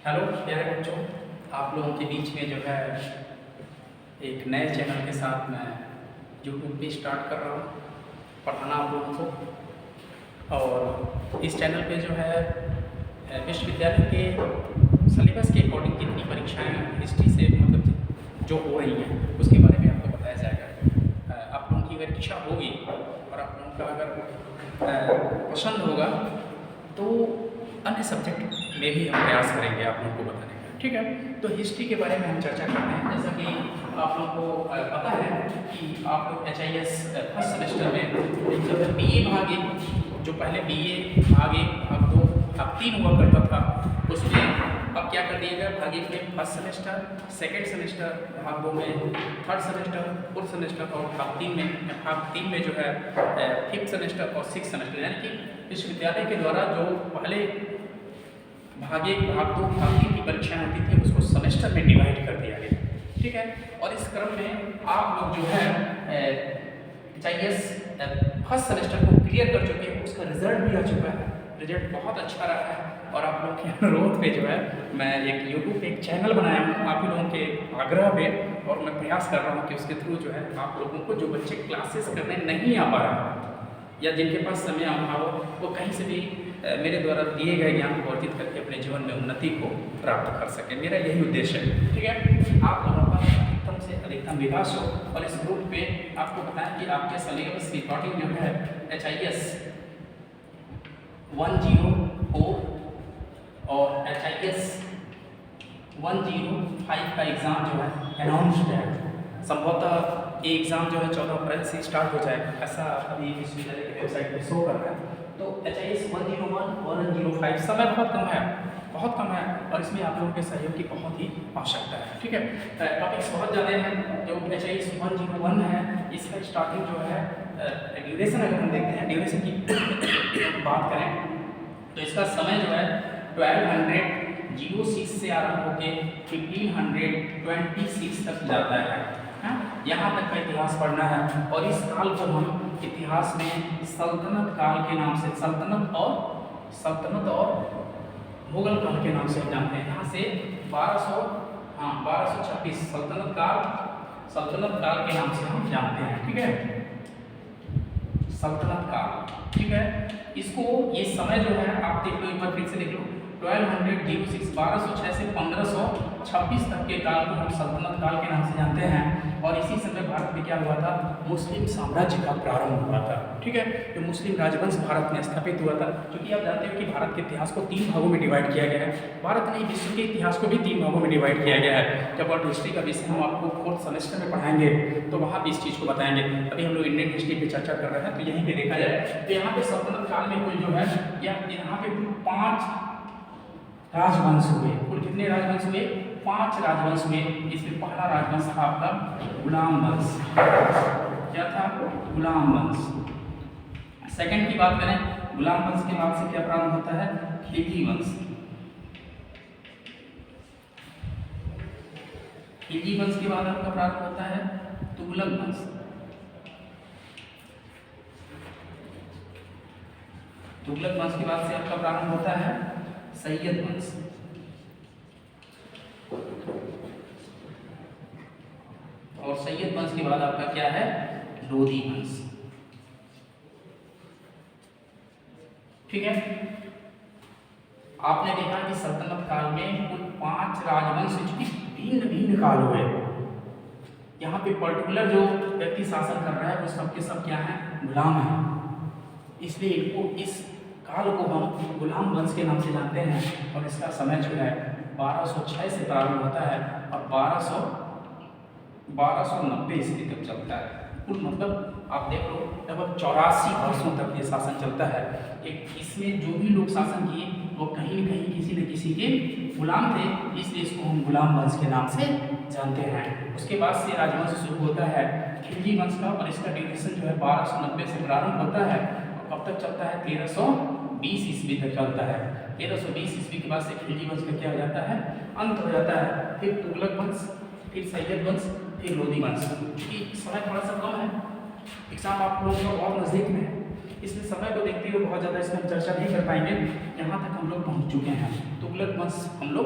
Hello प्यारे बच्चों, आप लोगों के बीच में जो है एक नए चैनल के साथ मैं यूट्यूब पे स्टार्ट कर रहा हूँ पढ़ाना आप लोगों को। और इस चैनल पे जो है विश्वविद्यालय के सिलेबस के अकॉर्डिंग कितनी परीक्षाएं हिस्ट्री से मतलब जो हो रही हैं उसके बारे में आपको बताया जाएगा। आप लोगों की अगर इच्छा होगी और आप लोगों का अगर पसंद होगा तो अन्य सब्जेक्ट में भी हम प्रयास करेंगे आप लोगों को बताने का। ठीक है, तो हिस्ट्री के बारे में हम चर्चा करते हैं। जैसा कि आप लोगों को पता है कि आप लोग HIS फर्स्ट सेमेस्टर में जब BA भाग 1 जो पहले BA भाग 1 भाग 2 भाग 3 हुआ करता था, उसमें अब क्या कर दिया गया, भाग 1 में फर्स्ट सेमेस्टर, सेकेंड सेमेस्टर, भाग 2 में थर्ड सेमेस्टर, फोर्थ सेमेस्टर और भाग 3 में जो है फिफ्थ सेमेस्टर और सिक्स सेमेस्टर, यानी कि विश्वविद्यालय के द्वारा जो पहले भाग 1 भाग 2 भाग 3 की परीक्षाएं होती थी उसको सेमेस्टर में डिवाइड कर दिया गया। ठीक है, और इस क्रम में आप लोग जो है HIS फर्स्ट सेमेस्टर को क्लियर कर चुके हैं, उसका रिजल्ट भी आ चुका है, रिजल्ट बहुत अच्छा रहा है। और आप लोगों के अनुरोध पे जो है मैं एक यूट्यूब पे एक चैनल बनाया हूँ आप ही लोगों के आग्रह पे, और मैं प्रयास कर रहा हूँ कि उसके थ्रू जो है आप लोगों को जो बच्चे क्लासेस करने नहीं आ पा रहे या जिनके पास समय अभाव हो वो कहीं से भी मेरे द्वारा दिए गए ज्ञान को अर्जित करके अपने जीवन में उन्नति को प्राप्त कर सकें। मेरा यही उद्देश्य है। ठीक है, आप लोगों का अधिकतम से अधिकतम विकास हो। और इस ग्रुप पे आपको बताएं कि आपके सिलेबस की अकॉर्डिंग जो है HIS 104 और HIS 105 का एग्ज़ाम जो है अनाउंस्ड है। संभवतः ये एग्ज़ाम जो है 14 अप्रैल से स्टार्ट हो जाएगा, ऐसा अभी विश्वविद्यालय की वेबसाइट पर शो कर रहा है। तो HIS 101 और 105 समय बहुत कम है और इसमें आप लोगों के सहयोग की बहुत ही आवश्यकता है। ठीक है, टॉपिक्स बहुत ज़्यादा हैं। जो HIS 101 है इसका स्टार्टिंग जो है ड्यूरेशन, अगर हम देखते हैं ड्यूरेशन की बात करें तो इसका समय जो है 1206 से आरंभ होकर 1526 तक जाता है। यहाँ तक का इतिहास पढ़ना है और इस काल को हम इतिहास में सल्तनत काल के नाम से, सल्तनत और मुगल काल के नाम से जानते हैं। यहाँ से 1226 सल्तनत काल के नाम से हम जानते हैं। ठीक है, सल्तनत काल। ठीक है, इसको ये समय जो है आप देख लो, एक बार फिर से देख लो, 1206 से 1526 तक के काल को हम सल्तनत काल के नाम से जानते हैं। और इसी समय भारत में क्या हुआ था, मुस्लिम साम्राज्य का प्रारंभ हुआ था। ठीक है, जो मुस्लिम राजवंश भारत में स्थापित हुआ था। क्योंकि आप जानते हो कि भारत के इतिहास को 3 भागों में डिवाइड किया गया है। भारत नहीं, विश्व के इतिहास को भी 3 भागों में डिवाइड किया गया है। जब वर्ल्ड हिस्ट्री का विषय हम आपको फोर्थ सेमेस्टर में पढ़ाएंगे तो वहाँ भी इस चीज़ को बताएंगे। अभी हम लोग इंडियन हिस्ट्री पर चर्चा कर रहे हैं, तो यहीं पर देखा जाए तो यहाँ पे सल्तनत काल में कुल जो है यहाँ पे 5 राजवंश हुए। कुल कितने राजवंश हुए? 5 राजवंश हुए। इसमें पहला राजवंश था आपका गुलाम वंश। क्या था? गुलाम वंश। सेकंड की बात करें, गुलाम वंश के बाद से क्या प्रारंभ होता है? खिलजी वंश। खिलजी वंश के बाद आपका प्रारंभ होता है तुगलक वंश। तुगलक वंश के बाद से आपका प्रारंभ होता है सैयद वंश। और सैयद वंश के बाद आपका क्या है? लोधी वंश। ठीक है, आपने देखा कि सल्तनत काल में कुल 5 राजवंश भिन्न भिन्न काल हुए। यहाँ पे पर्टिकुलर जो व्यक्ति शासन कर रहा है वो सबके सब क्या है? गुलाम है। इसलिए इनको इस काल को हम गुलाम वंश के नाम से जानते हैं। और इसका समय जो है 1206 से प्रारंभ होता है और 1290 ईस्वी तक चलता है। कुल मतलब आप देख लो लगभग 84 वर्षों तक ये शासन चलता है। एक इसमें जो भी लोग शासन किए वो कहीं न कहीं किसी न किसी के गुलाम थे, इसलिए इसको हम गुलाम वंश के नाम से जानते हैं। उसके बाद से राजवंश शुरू होता है खिलजी वंश का, और इसका ड्यूरेशन जो है 1290 से प्रारंभ होता है और कब तक चलता है? 1320 ईस्वी तक चलता है। 1320 ईस्वी के बाद से खिलजी वंश का क्या हो जाता है? अंत हो जाता है। फिर तुगलक वंश, फिर सैयद वंश, फिर लोधी वंश। क्योंकि समय थोड़ा सा कम है, एग्जाम आप लोगों का बहुत नज़दीक में है, इसलिए समय को देखते हुए बहुत ज़्यादा इसमें चर्चा नहीं कर पाएंगे। यहाँ तक हम लोग पहुँच चुके हैं। तो तुगलक वंश हम लोग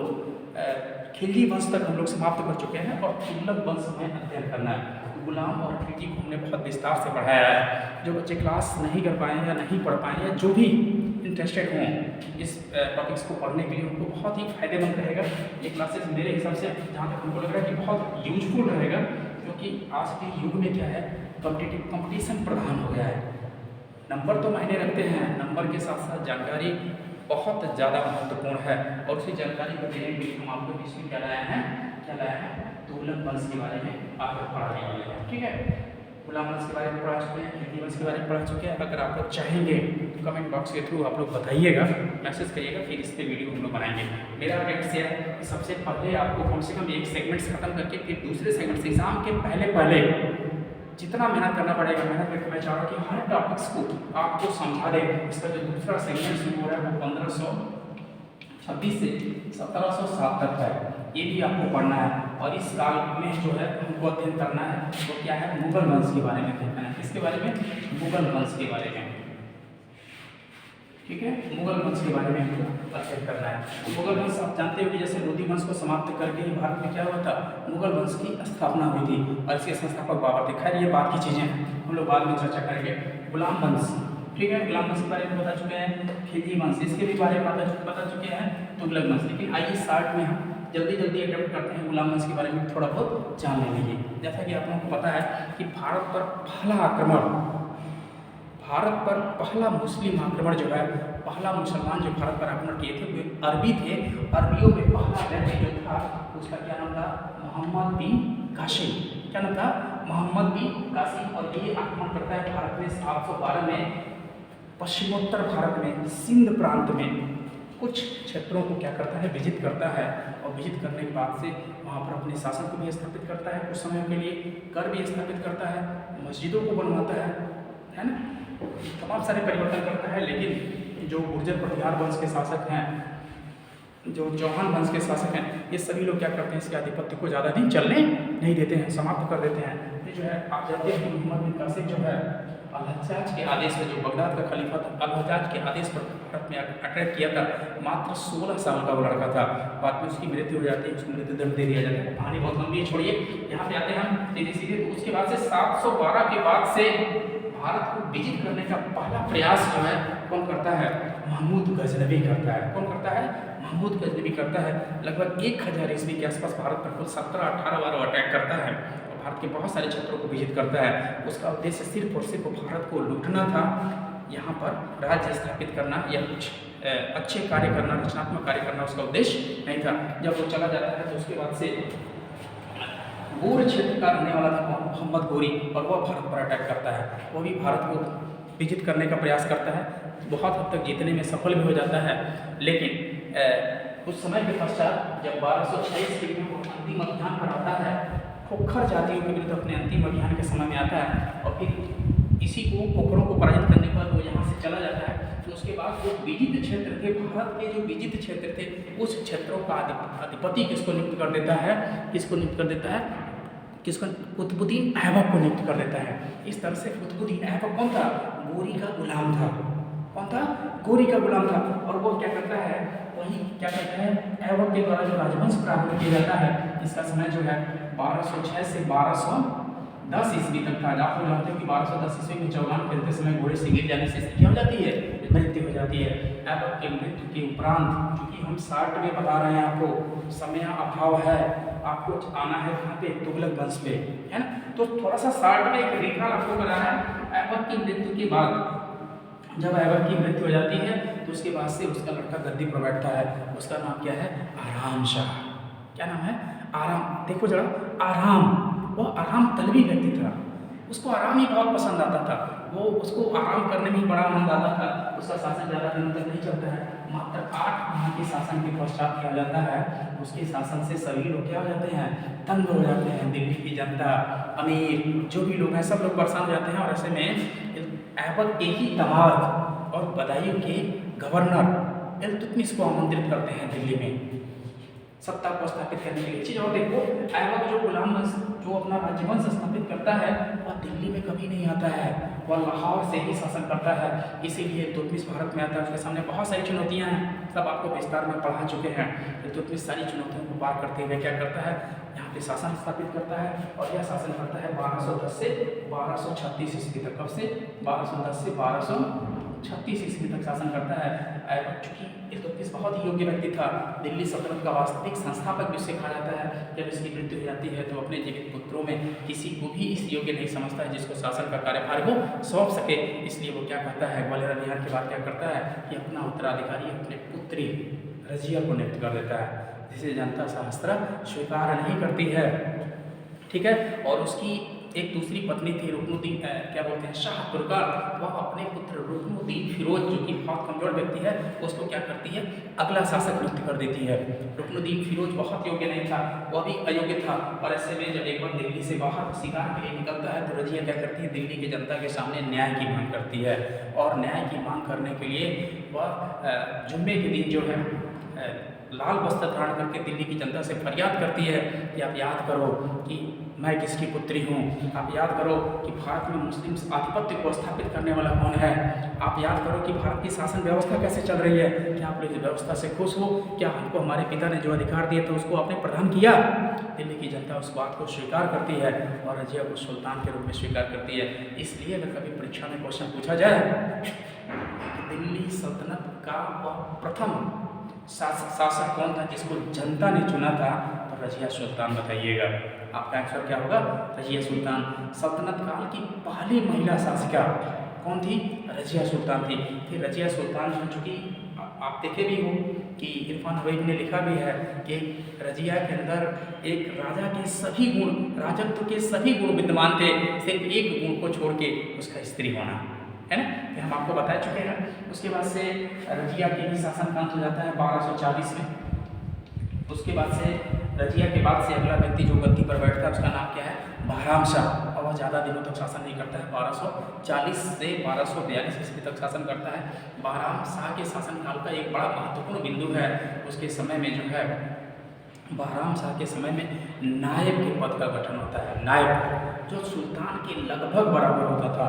खिलजी वंश तक हम लोग समाप्त कर चुके हैं और तुगलक वंश में अध्ययन करना है। गुलाम और खिलजी को हमने बहुत विस्तार से पढ़ाया है। जो बच्चे क्लास नहीं कर पाए या नहीं पढ़ पाए या जो भी इंटरेस्टेड हों इस टॉपिक्स को पढ़ने के लिए, उनको बहुत ही फायदेमंद रहेगा ये क्लासेस। मेरे हिसाब से जहाँ तक हमको लग रहा है कि बहुत यूजफुल रहेगा, क्योंकि आज के युग में क्या है, कंपटीशन प्रधान हो गया है। नंबर तो मायने रखते हैं, नंबर के साथ साथ जानकारी बहुत ज़्यादा महत्वपूर्ण है। और उसी जानकारी को देने के लिए हम आपको इसमें क्या लाए हैं तुगलक वंश के बारे में आपको पढ़ाने वाले हैं। ठीक है, गुलाम वंश के बारे में पढ़ा चुके हैं, खिलजी वंश के बारे में पढ़ा चुके हैं। अगर आप लोग चाहेंगे तो कमेंट बॉक्स के थ्रू आप लोग बताइएगा, मैसेज करिएगा, फिर इस पर वीडियो हम लोग बनाएंगे। मेरा रिक्वेस्ट है कि सबसे पहले आपको कम से कम एक सेगमेंट्स खत्म करके फिर दूसरे सेगमेंट्स एग्जाम के पहले जितना मेहनत करना पड़ेगा मेहनत करके मैं चाह रहा हूँ कि हर टॉपिक्स को आपको समझा दें। इसका जो दूसरा सेगमेंट शुरू हो रहा है वो 1526 से 1707 तक है, ये भी आपको पढ़ना है। और इस काल में जो है हमको अध्ययन करना है वो क्या है, मुगल वंश के बारे में अध्ययन करना है। किसके बारे में, मुगल वंश के बारे में। ठीक है, मुगल वंश के बारे में हमको अध्ययन करना है। मुगल वंश आप जानते हो कि जैसे लोधी वंश को समाप्त करके ही भारत में क्या हुआ था, मुगल वंश की स्थापना हुई थी और इसके संस्थापक बाबर थे। खैर ये बात की चीज़ें हम लोग बाद में चर्चा करेंगे। गुलाम वंश, ठीक है, गुलाम वंश के बारे में बता चुके हैं। खिलजी वंश, इसके भी बारे में बता चुके हैं। तुगलक वंश, लेकिन आइए शॉर्ट में हम जल्दी अटेम्प्ट करते हैं गुलाम वंश के बारे में थोड़ा बहुत जान लेने की। जैसा कि आप लोगों को पता है कि भारत पर पहला मुस्लिम आक्रमण जो है, पहला मुसलमान जो भारत पर आक्रमण किए थे वो अरबी थे। अरबियों में पहला व्यक्ति जो था उसका क्या नाम था, मोहम्मद बिन कासिम। क्या नाम था, मोहम्मद बिन कासिम। और ये आक्रमण करता है भारत में 712 में, पश्चिमोत्तर भारत में सिंध प्रांत में कुछ क्षेत्रों को क्या करता है, विजित करता है। और विजित करने के बाद से वहाँ पर अपने शासन को भी स्थापित करता है, कुछ समय के लिए कर भी स्थापित करता है, मस्जिदों को बनवाता है ना, तमाम सारे परिवर्तन करता है। लेकिन जो गुर्जर प्रतिहार वंश के शासक हैं, जो चौहान वंश के शासक हैं, ये सभी लोग क्या करते हैं, इसके आधिपत्य को ज़्यादा दिन चलने नहीं देते हैं, समाप्त कर देते हैं। ये जो है आप जानते हैं कि मोहम्मद बिन कासिम जो है अल-हज्जाज के आदेश पर, जो बगदाद का खलीफा था, अल-हज्जाज के आदेश पर भारत में अटैक किया था। मात्र 16 साल का वो लड़का था। बाद में उसकी मृत्यु हो जाती है, उसको मृत्युदंड दे दिया जाता है। कहानी बहुत लंबी है, छोड़िए, यहाँ पे आते हैं हम सीधे। तो उसके बाद से 712 के बाद से भारत को विजित करने का पहला प्रयास जो है कौन करता है, महमूद गजनवी करता है। कौन करता है, महमूद गजनवी करता है। लगभग 1000 ईस्वी के आसपास भारत पर कुल 17-18 बार अटैक करता है और भारत के बहुत सारे क्षेत्रों को विजित करता है। उसका उद्देश्य सिर्फ और सिर्फ भारत को लूटना था, यहाँ पर राज्य स्थापित करना या कुछ अच्छे कार्य करना, रचनात्मक कार्य करना उसका उद्देश्य नहीं था। जब वो चला जाता है तो उसके बाद से गोर क्षेत्र का रहने वाला था मोहम्मद गोरी, और वह भारत पर अटैक करता है। वो भी भारत को विजित करने का प्रयास करता है, बहुत हद तक जीतने में सफल भी हो जाता है। लेकिन कुछ समय के पश्चात जब 1226 ईस्वी में वो अंतिम अभियान पर आता है, खोखर जातियों के विरुद्ध अपने अंतिम अभियान के समय में आता है और फिर इसी को खोखरों को पराजित करने पर वो यहाँ से चला जाता है। तो उसके बाद जो विजित क्षेत्र थे, भारत के जो विजित क्षेत्र थे, उस क्षेत्रों का अधिपति किसको नियुक्त कर देता है, कुतुबुद्दीन ऐबक को नियुक्त कर देता है। इस तरह से कुतुबुद्दीन ऐबक कौन था, गोरी का गुलाम था। कौन था, गोरी का गुलाम था। और वो क्या करता है, वही क्या कहते हैं, ऐबक के द्वारा जो राजवंश प्राप्त किया जाता है, इसका समय जो है 1206 से 1210 ईस्वी तक था। आप लोग जानते हो कि 1210 ईस्वी में चौगान खेलते समय घोड़े से गिर जाने से क्या हो जाती है, मृत्यु हो जाती है। ऐबक के मृत्यु के उपरांत, क्योंकि हम शॉर्ट में बता रहे हैं आपको, समय अभाव है, आपको आना है कहाँ पे, तुगलक वंश पे, है ना। तो थोड़ा सा शॉर्ट में एक रिकॉल आपको कराना है। ऐबक की मृत्यु के बाद, जब ऐबक की मृत्यु हो जाती है तो उसके बाद से उसका लड़का गद्दी पर बैठता है। उसका नाम क्या है, आराम शाह। क्या नाम है, आराम। देखो जरा, आराम, वह आराम तलबी व्यक्ति था, उसको आराम ही बहुत पसंद आता था। वो उसको आराम करने में ही बड़ा आनंद आता था। उसका शासन ज़्यादा दिनों तक नहीं चलता है, मात्र 8 माह के शासन के पश्चात क्या हो जाता है, उसके शासन से सभी लोग क्या हो जाते हैं, तंग हो जाते हैं। दिल्ली की जनता, अमीर, जो भी लोग हैं, सब लोग परेशान हो जाते हैं। और ऐसे में ऐबक के ही दामाद और बदायूं के गवर्नर इल्तुतमिश को आमंत्रित करते हैं दिल्ली में सत्ता को स्थापित करने के लिए। चीज़ और देखो, ऐबक जो गुलाम वंश, जो अपना राज्यवंश स्थापित करता है, वह दिल्ली में कभी नहीं आता है, वह लाहौर से ही शासन करता है। इसीलिए इल्तुतमिश भारत में आता है, उसके सामने बहुत सारी चुनौतियाँ हैं। सब आपको विस्तार में पढ़ा चुके हैं। तो इतनी सारी चुनौतियों को पार करते हुए क्या करता है, यहाँ पे शासन स्थापित करता है। और यह शासन करता है 1210 से 1236 ईस्वी तक। कब से? 1210 से 1236 ईस्वी तक शासन करता है। चूँकि इल्तुतमिश बहुत ही योग्य व्यक्ति था, दिल्ली सल्तनत का वास्तविक संस्थापक भी उसे कहा जाता है। जब इसकी मृत्यु हो जाती है तो अपने जीवित पुत्रों में किसी को भी इस योग्य नहीं समझता है जिसको शासन का कार्यभार वो सौंप सके। इसलिए वो क्या करता है, ग्वालियर अभियान के बाद क्या करता है कि अपना उत्तराधिकारी अपने पुत्री रजिया को नियुक्त कर देता है, जिसे जनता सहस्त्र स्वीकार नहीं करती है। ठीक है। और उसकी एक दूसरी पत्नी थी रुकनुद्दीन, क्या बोलते हैं, शाह तुर्कान। वह अपने पुत्र रुकनुद्दीन फिरोज, जो कि बहुत कमजोर व्यक्ति है, उसको क्या करती है, अगला शासक नियुक्त कर देती है। रुकनुद्दीन फिरोज बहुत योग्य नहीं था, वह भी अयोग्य था। और ऐसे में जब एक बार दिल्ली से बाहर शिकार के लिए निकलता है तो रजिया क्या करती है, दिल्ली की जनता के सामने न्याय की मांग करती है। और न्याय की मांग करने के लिए वह जुम्मे के दिन जो है लाल वस्त्र धारण करके दिल्ली की जनता से फरियाद करती है कि आप याद करो कि मैं किसकी पुत्री हूँ, आप याद करो कि भारत में मुस्लिम आधिपत्य को स्थापित करने वाला कौन है, आप याद करो कि भारत की शासन व्यवस्था कैसे चल रही है, क्या आप लोग इस व्यवस्था से खुश हो, क्या हमको हमारे पिता ने जो अधिकार दिए थे उसको आपने प्रदान किया। दिल्ली की जनता उस बात को स्वीकार करती है और रजिया को सुल्तान के रूप में स्वीकार करती है। इसलिए अगर कभी परीक्षा में क्वेश्चन पूछा जाए दिल्ली सल्तनत का वह प्रथम शासक कौन था जिसको जनता ने चुना था, तो रजिया सुल्तान बताइएगा। आपका आंसर क्या होगा, रजिया सुल्तान। सल्तनत काल की पहली महिला शासिका कौन थी, रजिया सुल्तान थी। फिर रजिया सुल्तान जो, चूँकि आप देखे भी हो कि इरफान हबीब ने लिखा भी है कि रजिया के अंदर एक राजा के सभी गुण, राजत्व के सभी गुण विद्यमान थे, सिर्फ एक गुण को छोड़ के उसका स्त्री होना, है ना। ये हम आपको बता चुके हैं। उसके बाद से रजिया के भी शासन का अंत हो जाता है 1240 में। उसके बाद से रजिया के बाद से अगला व्यक्ति जो गद्दी पर बैठता है उसका नाम क्या है, बहराम शाह। और वह ज़्यादा दिनों तक शासन नहीं करता है, 1240 से 1242 ईस्वी तक शासन करता है। बहराम शाह के शासनकाल का एक बड़ा महत्वपूर्ण बिंदु है, उसके समय में जो है बहराम शाह के समय में नायब के पद का गठन होता है। नायब जो सुल्तान के लगभग बराबर होता था,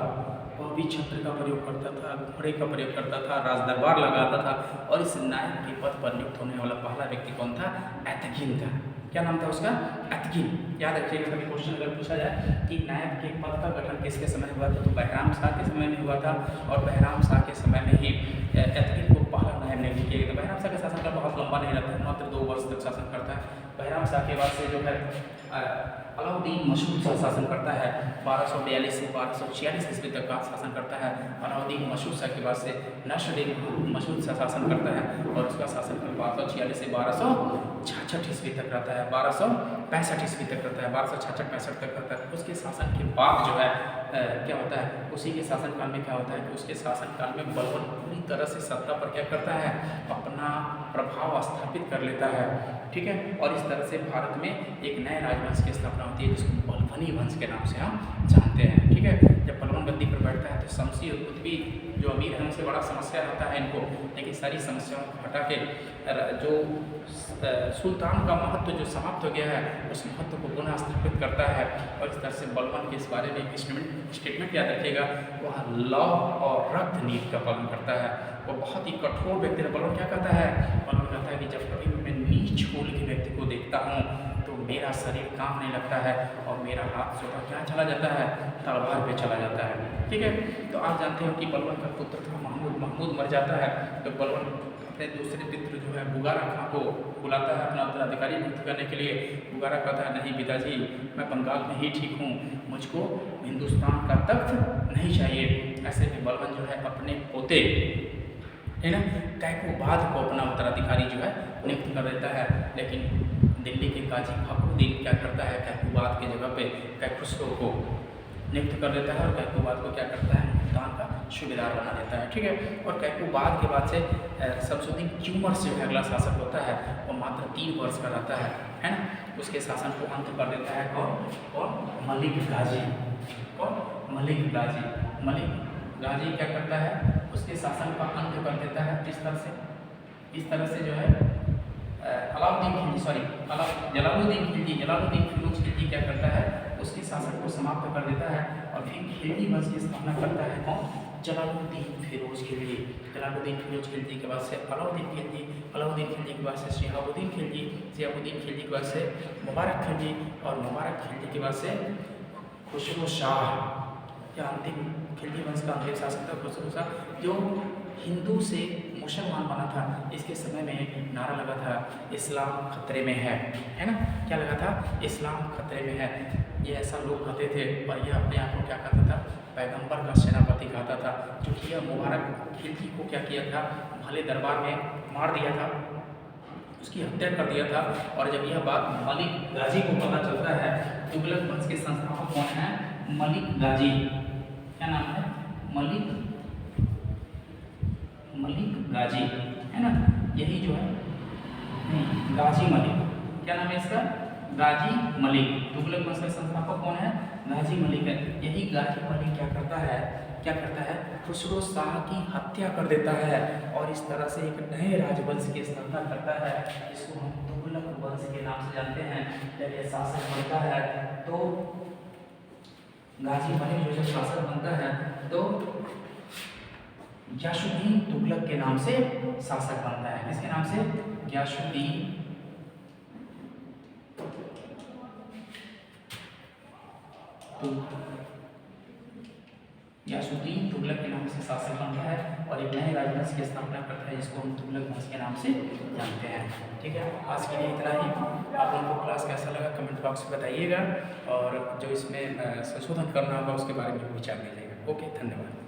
वह भी छत्र का प्रयोग करता था, घोड़े का प्रयोग करता था, राजदरबार लगाता था। और इस नायब के पद पर नियुक्त होने वाला पहला व्यक्ति कौन था, एतगिन था। क्या नाम था उसका, एतगिन। याद रखिएगा, कभी क्वेश्चन अगर पूछा जाए कि नायब के पद का गठन किसके समय हुआ था, तो बहराम शाह के समय में हुआ था। और बहराम शाह के समय में ही एतगिन को पहला नायब नियुक्त किया गया। तो बहराम शाह का शासनकाल बहुत लंबा नहीं रहता है, मात्र 2 वर्ष तक शासन करता है। बहराम शाह के बाद से जो है अलाउद्दीन मशहूद शाह शासन करता है, 1242 से 1246 ईस्वी तक का शासन करता है। अलाउद्दीन मशहूद शाह के बाद से नसरुद्दीन मशहूद शाह शासन करता है और उसका शासनकाल 1246 से 1266 ईस्वी तक रहता है, 1265 ईस्वी तक रहता है, 1266-65 तक रहता है। उसके शासन के बाद जो है क्या होता है, उसी के शासनकाल में क्या होता है कि उसके शासनकाल में बलबन पूरी तरह से सत्ता पर क्या करता है, अपना प्रभाव स्थापित कर लेता है। ठीक है। और इस तरह से भारत में एक नए राजवंश की स्थापना होती है जिसको बलबनी वंश के नाम से हम जानते हैं। ठीक है। जब बलबन गद्दी पर बैठता है तो शमसी और कुतुबी जो अमीर हैं उनसे बड़ा समस्या रहता है इनको, लेकिन सारी समस्याओं को हटा के जो सुल्तान का महत्व जो समाप्त हो गया है उस महत्व को पुनः स्थापित करता है। और इस तरह से बलबन के इस बारे में एक स्टेटमेंट याद रखिएगा, वह लौ और रक्त नीति का पालन करता है। वो बहुत ही कठोर व्यक्ति है। बलबन क्या कहता है, बलबन कहता है कि जब कभी मैं नीच कुल के व्यक्ति को देखता हूँ तो मेरा शरीर काम नहीं लगता है और मेरा हाथ स्वतः क्या चला जाता है, तलवार पे चला जाता है। ठीक है। तो आप जानते हो कि बलबन का पुत्र था महमूद। महमूद मर जाता है तो बलबन अपने दूसरे पुत्र जो है बुगारा खां को बुलाता है अपना उत्तराधिकारी नियुक्त करने के लिए। बुगारा कहता है नहीं पिताजी, मैं बंगाल में ही ठीक हूँ, मुझको हिंदुस्तान का तख्त नहीं चाहिए। ऐसे में बलबन जो है अपने पोते है ना कैकोबाद को अपना उत्तराधिकारी जो है नियुक्त कर देता है। लेकिन दिल्ली के काजी फखरुद्दीन क्या करता है, कैकोबाद की जगह पे कैखुसरो को नियुक्त कर देता है और कैकोबाद को क्या करता है, मुल्तान का सूबेदार बना देता है। ठीक है। और कैकोबाद के बाद से शमसुद्दीन च्यूमर से अगला शासक होता है, वो मात्र 3 वर्ष का रहता है ना। उसके शासन को अंत कर देता है कौन, मलिक गाजी। कौन, मलिक गाजी। मलिक गाजी क्या करता है, उसके शासन का अंत कर देता है। इस तरह से जो है जलालुद्दीन खिलजी फिरोज खिलजी क्या करता है, उसके शासन को समाप्त कर देता है और फिर खिलजी वंश की स्थापना करता है कौन? जलालुद्दीन फिरोज खिलजी। जलालुद्दीन फिरोज खिलजी के बाद से अलाउद्दीन खिलजी, अलाउद्दीन खिलजी के बाद से शिहाबुद्दीन खिलजी, शिहाबुद्दीन खिलजी के बाद से मुबारक खिलजी और मुबारक खिलजी के बाद से खुसरो शाह। या अंतिम खिलजी वंश का अंतिम शासक था खुसरो शाह, जो हिंदू से मुसलमान बना था। इसके समय में नारा लगा था इस्लाम खतरे में है ना? क्या लगा था? इस्लाम खतरे में है। ये ऐसा लोग कहते थे और ये अपने आप को क्या कहता था? पैगंबर का सेनापति कहता था। क्योंकि यह मुबारक खिलजी को क्या किया था? भले दरबार में मार दिया था, उसकी हत्या कर दिया था। और जब यह बात मलिक गाजी को पता चलता है, तुगलक वंश के संस्थापक कौन है? मलिक गाजी। क्या नाम है? मलिक गाजी, है ना? यही जो है गाजी मलिक। क्या नाम है इसका? गाजी मलिक। तुगलक वंश का संस्थापक कौन है? गाजी मलिक है। यही गाजी मलिक क्या करता है? खुसरो शाह की हत्या कर देता है और इस तरह से एक नए राजवंश की स्थापना करता है, जिसको हम तुगलक वंश के नाम से जानते हैं। जब यह शासक बनता है तो गाजी मलिक जो जब शासक बनता है तो गियासुद्दीन तुगलक के नाम से शासक बनता है। किसके नाम से? गियासुद्दीन तुगलक के नाम से शासक बनता है और एक नए राजवंश की स्थापना करता है, जिसको हम तुगलक वंश के नाम से जानते हैं। ठीक है, आज के लिए इतना ही। आप लोगों को क्लास कैसा लगा कमेंट बॉक्स में बताइएगा और जो इसमें संशोधन करना होगा उसके बारे में विचार दीजिएगा। ओके, धन्यवाद।